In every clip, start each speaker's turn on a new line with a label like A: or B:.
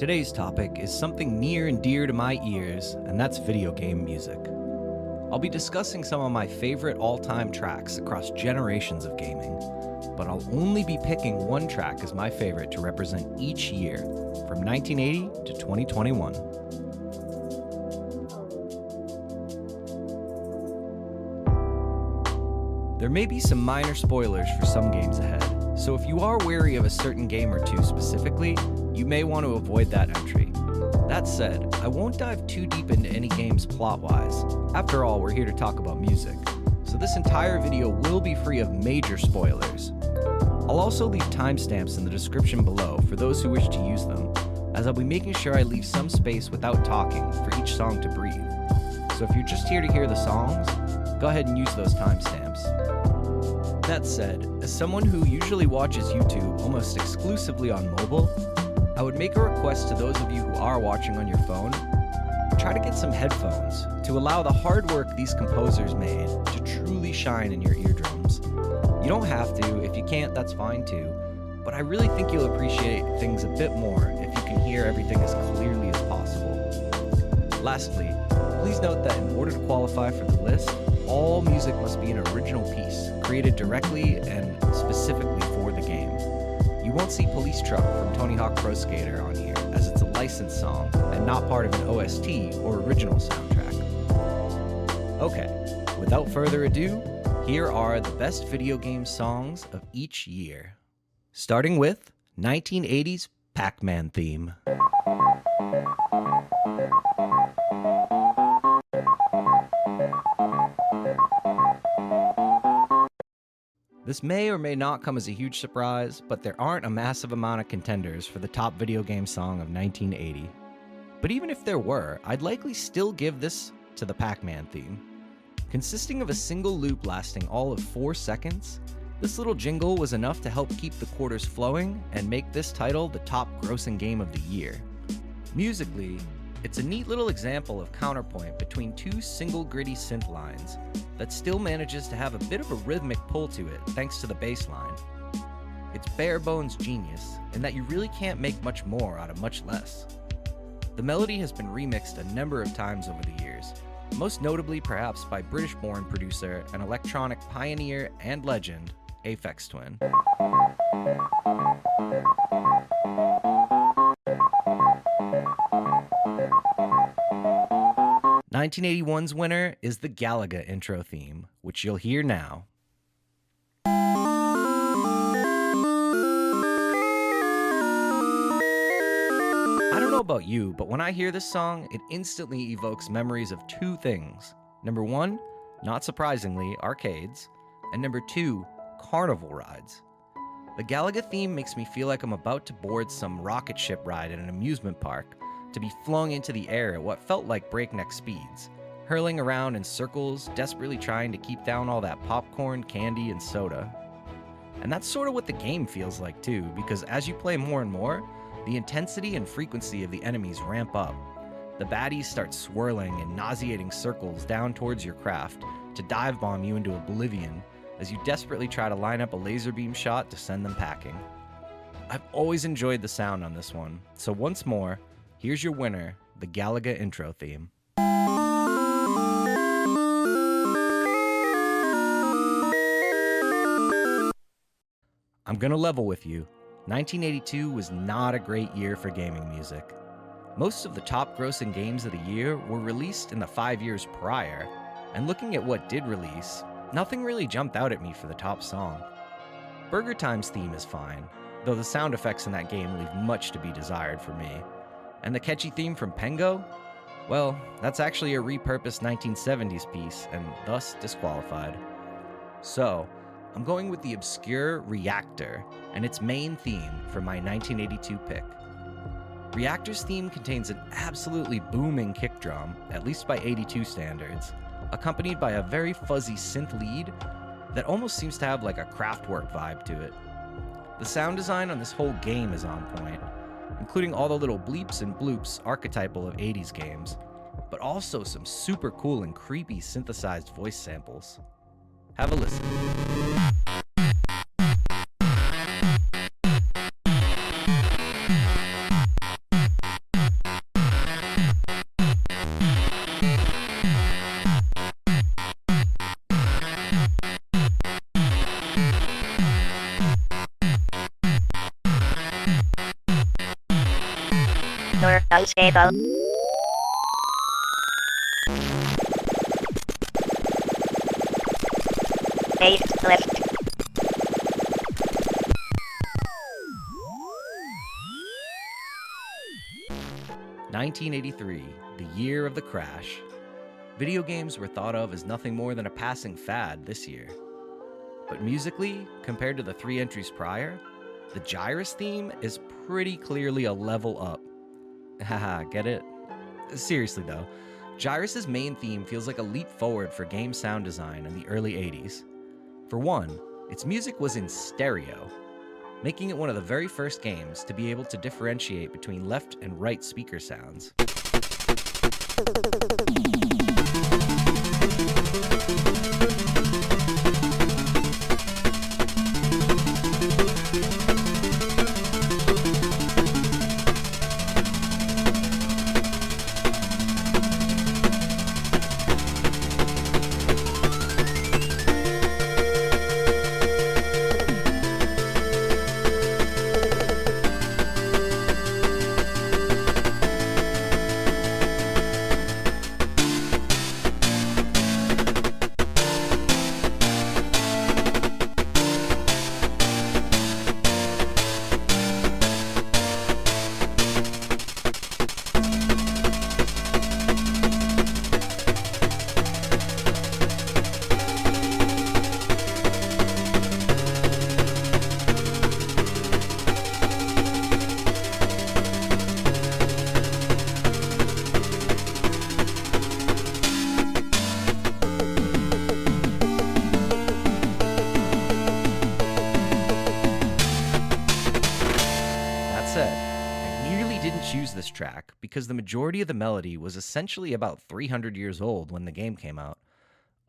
A: Today's topic is something near and dear to my ears, and that's video game music. I'll be discussing some of my favorite all-time tracks across generations of gaming, but I'll only be picking one track as my favorite to represent each year, from 1980 to 2021. There may be some minor spoilers for some games ahead, so if you are wary of a certain game or two specifically, you may want to avoid that entry. That said, I won't dive too deep into any games plot-wise. After all, we're here to talk about music, so this entire video will be free of major spoilers. I'll also leave timestamps in the description below for those who wish to use them, as I'll be making sure I leave some space without talking for each song to breathe. So if you're just here to hear the songs, go ahead and use those timestamps. That said, as someone who usually watches YouTube almost exclusively on mobile, I would make a request to those of you who are watching on your phone, try to get some headphones to allow the hard work these composers made to truly shine in your eardrums. You don't have to, if you can't, that's fine too, but I really think you'll appreciate things a bit more if you can hear everything as clearly as possible. Lastly, please note that in order to qualify for the list, all music must be an original piece, created directly and specifically for the game. You won't see Police Truck from Tony Hawk Pro Skater on here, as it's a licensed song and not part of an OST or original soundtrack. Okay, without further ado, here are the best video game songs of each year. Starting with 1980's Pac-Man theme. This may or may not come as a huge surprise, but there aren't a massive amount of contenders for the top video game song of 1980. But even if there were, I'd likely still give this to the Pac-Man theme. Consisting of a single loop lasting all of 4 seconds, this little jingle was enough to help keep the quarters flowing and make this title the top grossing game of the year. Musically, it's a neat little example of counterpoint between two single gritty synth lines that still manages to have a bit of a rhythmic pull to it thanks to the bass line. It's bare bones genius in that you really can't make much more out of much less. The melody has been remixed a number of times over the years, most notably perhaps by British-born producer and electronic pioneer and legend, Aphex Twin. 1981's winner is the Galaga intro theme, which you'll hear now. I don't know about you, but when I hear this song, it instantly evokes memories of two things. Number one, not surprisingly, arcades, and number two, carnival rides. The Galaga theme makes me feel like I'm about to board some rocket ship ride at an amusement park, to be flung into the air at what felt like breakneck speeds, hurling around in circles, desperately trying to keep down all that popcorn, candy, and soda. And that's sort of what the game feels like too, because as you play more and more, the intensity and frequency of the enemies ramp up. The baddies start swirling in nauseating circles down towards your craft to dive bomb you into oblivion as you desperately try to line up a laser beam shot to send them packing. I've always enjoyed the sound on this one, so once more, here's your winner, the Galaga intro theme. I'm gonna level with you. 1982 was not a great year for gaming music. Most of the top grossing games of the year were released in the 5 years prior, and looking at what did release, nothing really jumped out at me for the top song. Burger Time's theme is fine, though the sound effects in that game leave much to be desired for me. And the catchy theme from Pengo? Well, that's actually a repurposed 1970s piece, and thus disqualified. So, I'm going with the obscure Reactor and its main theme for my 1982 pick. Reactor's theme contains an absolutely booming kick drum, at least by 82 standards, accompanied by a very fuzzy synth lead that almost seems to have like a Kraftwerk vibe to it. The sound design on this whole game is on point, including all the little bleeps and bloops archetypal of 80s games, but also some super cool and creepy synthesized voice samples. Have a listen.
B: Enter unstable. Page left.
A: 1983, the year of the crash. Video games were thought of as nothing more than a passing fad this year. But musically, compared to the 3 entries prior, the Gyrus theme is pretty clearly a level up. Haha, get it? Seriously though, Gyrus' main theme feels like a leap forward for game sound design in the early 80s. For one, its music was in stereo, making it one of the very first games to be able to differentiate between left and right speaker sounds. Choose this track because the majority of the melody was essentially about 300 years old when the game came out,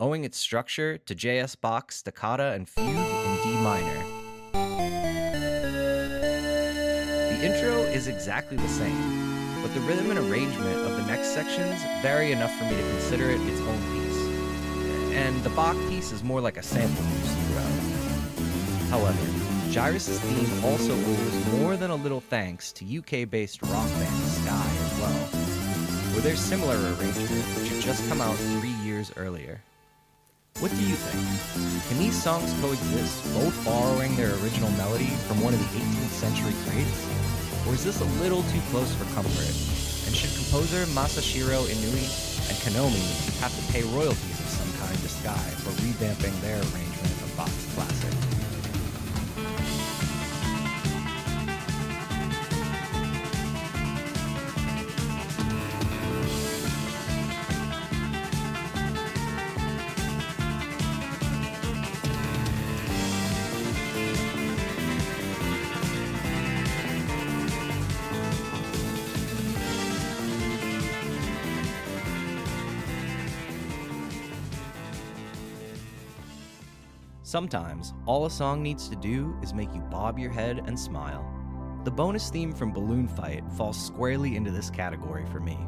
A: owing its structure to J.S. Bach's Staccata and Fugue in D minor. The intro is exactly the same, but the rhythm and arrangement of the next sections vary enough for me to consider it its own piece, and the Bach piece is more like a sample used throughout. However, Gyrus' theme also owes more than a little thanks to UK-based rock band Sky as well, where their similar arrangement, which had just come out 3 years earlier. What do you think? Can these songs coexist, both borrowing their original melody from one of the 18th century greats? Or is this a little too close for comfort? And should composer Masashiro Inui and Konami have to pay royalties of some kind to Sky for revamping their arrangement of Bach's classic? Sometimes, all a song needs to do is make you bob your head and smile. The bonus theme from Balloon Fight falls squarely into this category for me.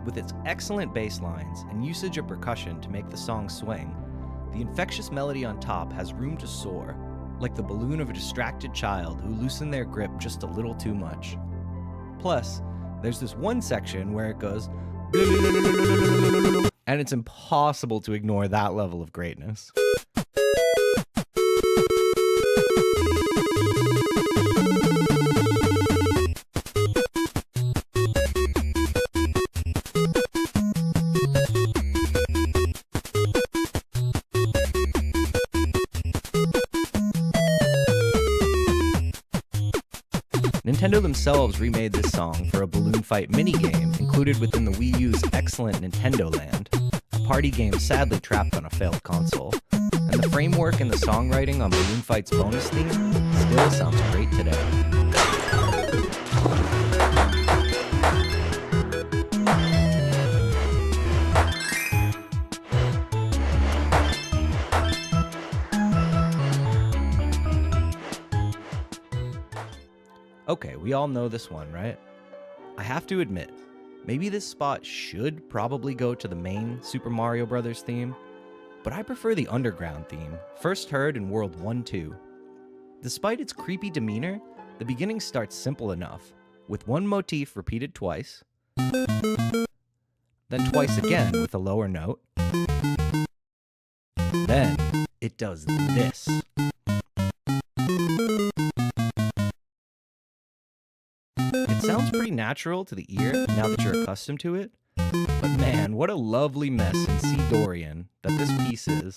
A: With its excellent bass lines and usage of percussion to make the song swing, the infectious melody on top has room to soar, like the balloon of a distracted child who loosened their grip just a little too much. Plus, there's this one section where it goes, and it's impossible to ignore that level of greatness. Nintendo themselves remade this song for a Balloon Fight minigame included within the Wii U's excellent Nintendo Land, a party game sadly trapped on a failed console, and the framework and the songwriting on Balloon Fight's bonus theme still sounds great today. Okay, we all know this one, right? I have to admit, maybe this spot should probably go to the main Super Mario Bros. Theme, but I prefer the underground theme, first heard in World 1-2. Despite its creepy demeanor, the beginning starts simple enough, with one motif repeated twice, then twice again with a lower note. Then it does this. It sounds pretty natural to the ear now that you're accustomed to it, but man, what a lovely mess in C Dorian that this piece is.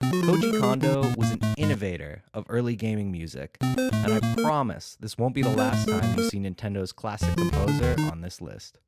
A: Koji Kondo was an innovator of early gaming music, and I promise this won't be the last time you see Nintendo's classic composer on this list.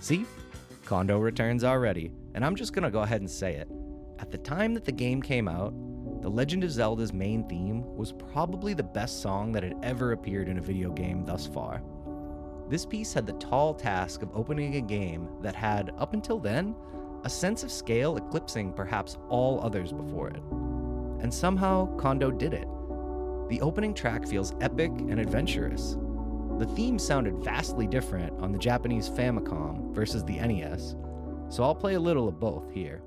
A: See? Kondo returns already, and I'm just gonna go ahead and say it. At the time that the game came out, The Legend of Zelda's main theme was probably the best song that had ever appeared in a video game thus far. This piece had the tall task of opening a game that had, up until then, a sense of scale eclipsing perhaps all others before it. And somehow, Kondo did it. The opening track feels epic and adventurous. The theme sounded vastly different on the Japanese Famicom versus the NES, so I'll play a little of both here.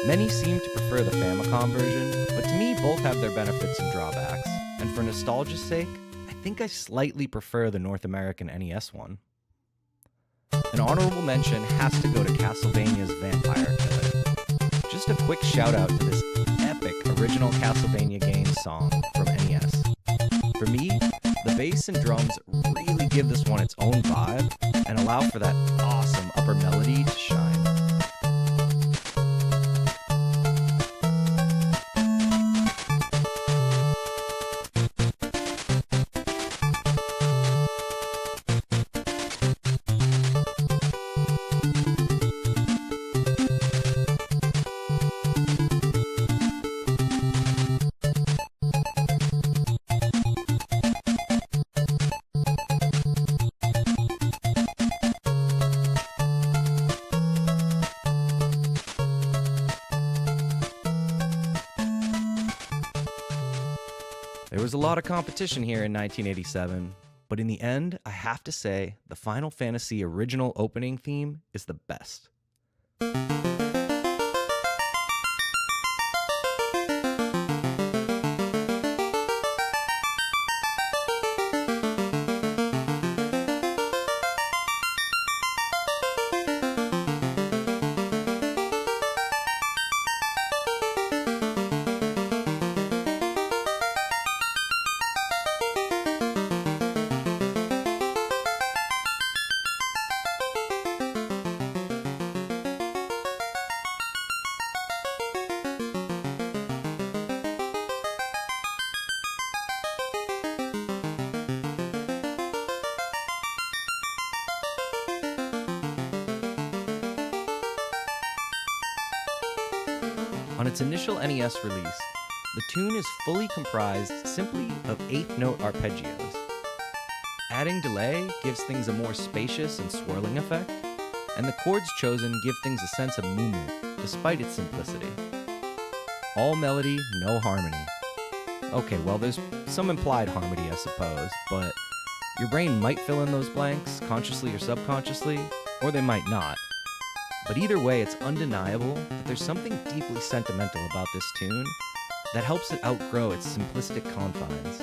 A: Many seem to prefer the Famicom version, but to me both have their benefits and drawbacks, and for nostalgia's sake, I think I slightly prefer the North American NES one. An honorable mention has to go to Castlevania's Vampire Killer. Just a quick shout out to this epic original Castlevania game song from NES. For me, the bass and drums really give this one its own vibe and allow for that awesome upper melody to shine. There was a lot of competition here in 1987, but in the end, I have to say, the Final Fantasy original opening theme is the best. On its initial NES release, the tune is fully comprised simply of 8th note arpeggios. Adding delay gives things a more spacious and swirling effect, and the chords chosen give things a sense of movement, despite its simplicity. All melody, no harmony. Okay, well, there's some implied harmony, I suppose, but your brain might fill in those blanks, consciously or subconsciously, or they might not. But either way, it's undeniable that there's something deeply sentimental about this tune that helps it outgrow its simplistic confines.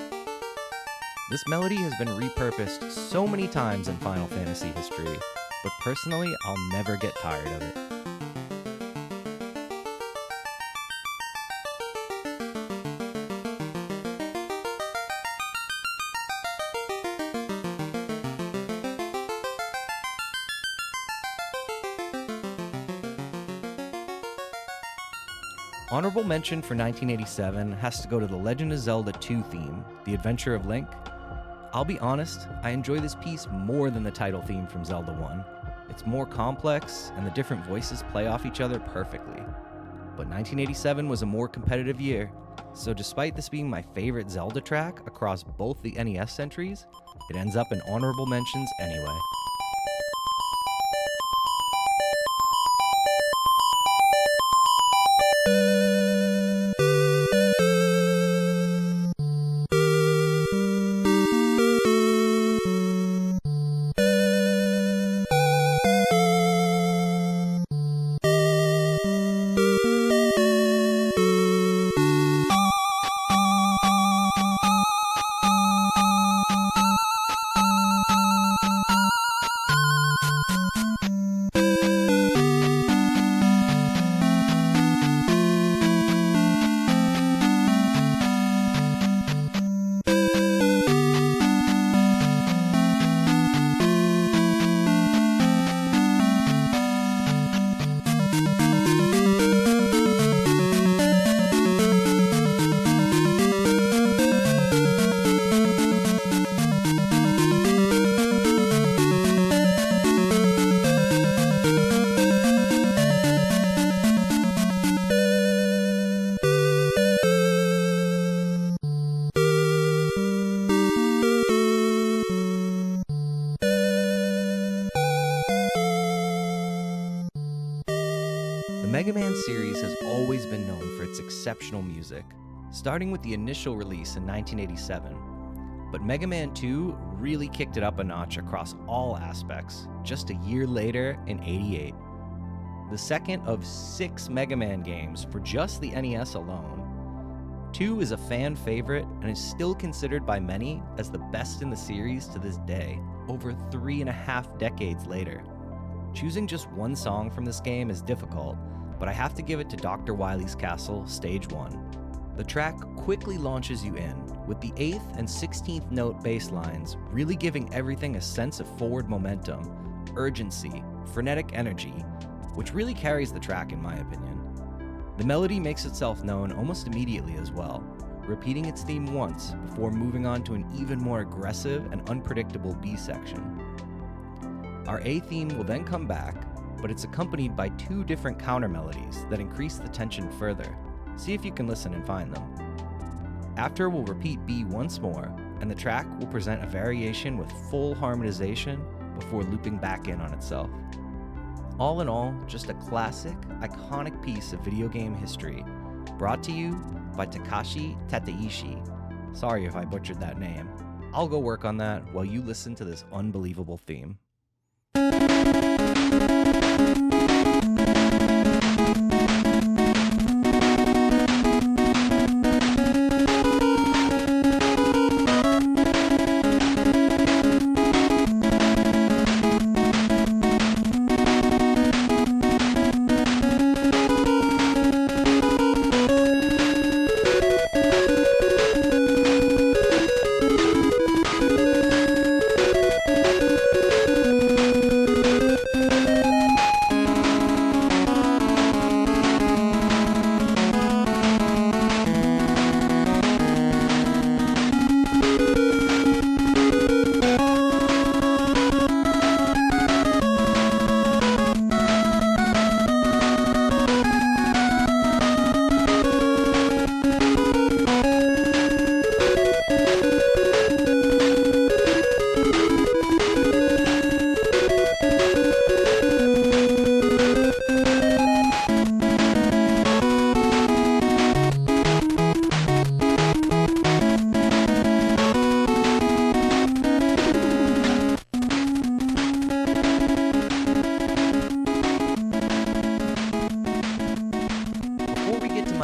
A: This melody has been repurposed so many times in Final Fantasy history, but personally, I'll never get tired of it. Honorable mention for 1987 has to go to the Legend of Zelda 2 theme, The Adventure of Link. I'll be honest, I enjoy this piece more than the title theme from Zelda 1. It's more complex, and the different voices play off each other perfectly. But 1987 was a more competitive year, so despite this being my favorite Zelda track across both the NES entries, it ends up in honorable mentions anyway. The Mega Man series has always been known for its exceptional music, starting with the initial release in 1987. But Mega Man 2 really kicked it up a notch across all aspects, just a year later in '88. The second of 6 Mega Man games for just the NES alone. 2 is a fan favorite and is still considered by many as the best in the series to this day, over 3.5 decades later. Choosing just one song from this game is difficult, but I have to give it to Dr. Wily's Castle, Stage 1. The track quickly launches you in, with the 8th and 16th note bass lines really giving everything a sense of forward momentum, urgency, frenetic energy, which really carries the track in my opinion. The melody makes itself known almost immediately as well, repeating its theme once before moving on to an even more aggressive and unpredictable B section. Our A theme will then come back, but it's accompanied by 2 different counter melodies that increase the tension further. See if you can listen and find them. After, we'll repeat B once more, and the track will present a variation with full harmonization before looping back in on itself. All in all, just a classic, iconic piece of video game history, brought to you by Takashi Tateishi. Sorry if I butchered that name. I'll go work on that while you listen to this unbelievable theme.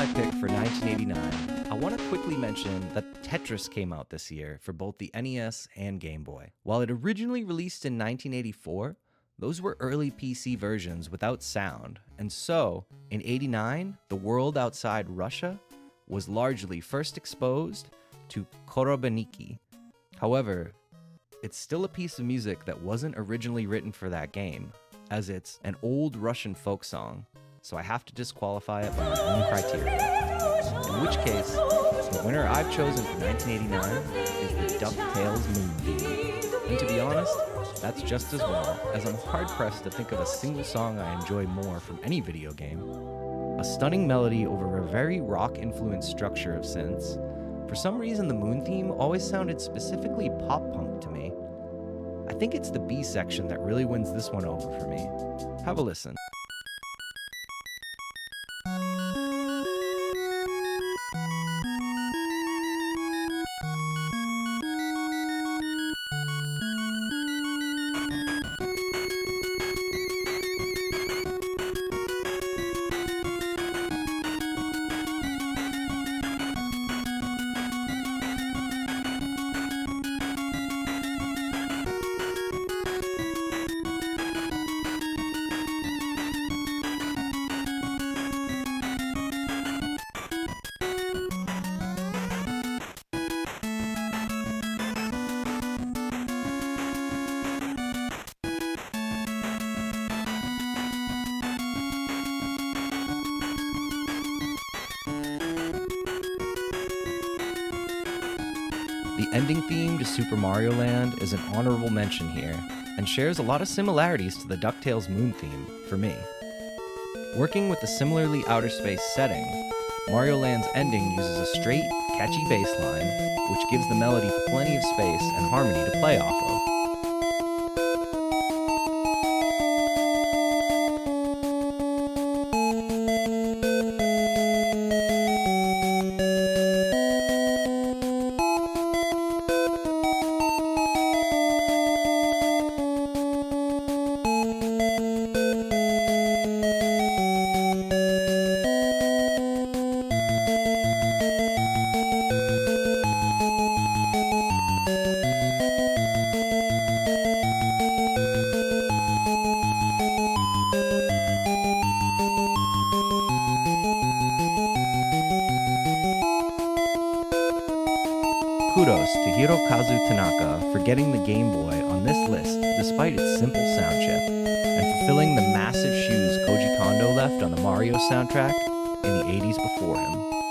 A: my pick for 1989, I want to quickly mention that Tetris came out this year for both the NES and Game Boy. While it originally released in 1984, those were early PC versions without sound, and so, in '89, the world outside Russia was largely first exposed to Korobaniki. However, it's still a piece of music that wasn't originally written for that game, as it's an old Russian folk song, so I have to disqualify it by my own criteria. In which case, the winner I've chosen for 1989 is the DuckTales Moon Theme. And to be honest, that's just as well, as I'm hard-pressed to think of a single song I enjoy more from any video game. A stunning melody over a very rock-influenced structure of synths. For some reason, the Moon Theme always sounded specifically pop-punk to me. I think it's the B section that really wins this one over for me. Have a listen. The ending theme to Super Mario Land is an honorable mention here, and shares a lot of similarities to the DuckTales Moon Theme, for me. Working with a similarly outer space setting, Mario Land's ending uses a straight, catchy bass line, which gives the melody plenty of space and harmony to play off of. Kudos to Hirokazu Tanaka for getting the Game Boy on this list despite its simple sound chip, and fulfilling the massive shoes Koji Kondo left on the Mario soundtrack in the 80s before him.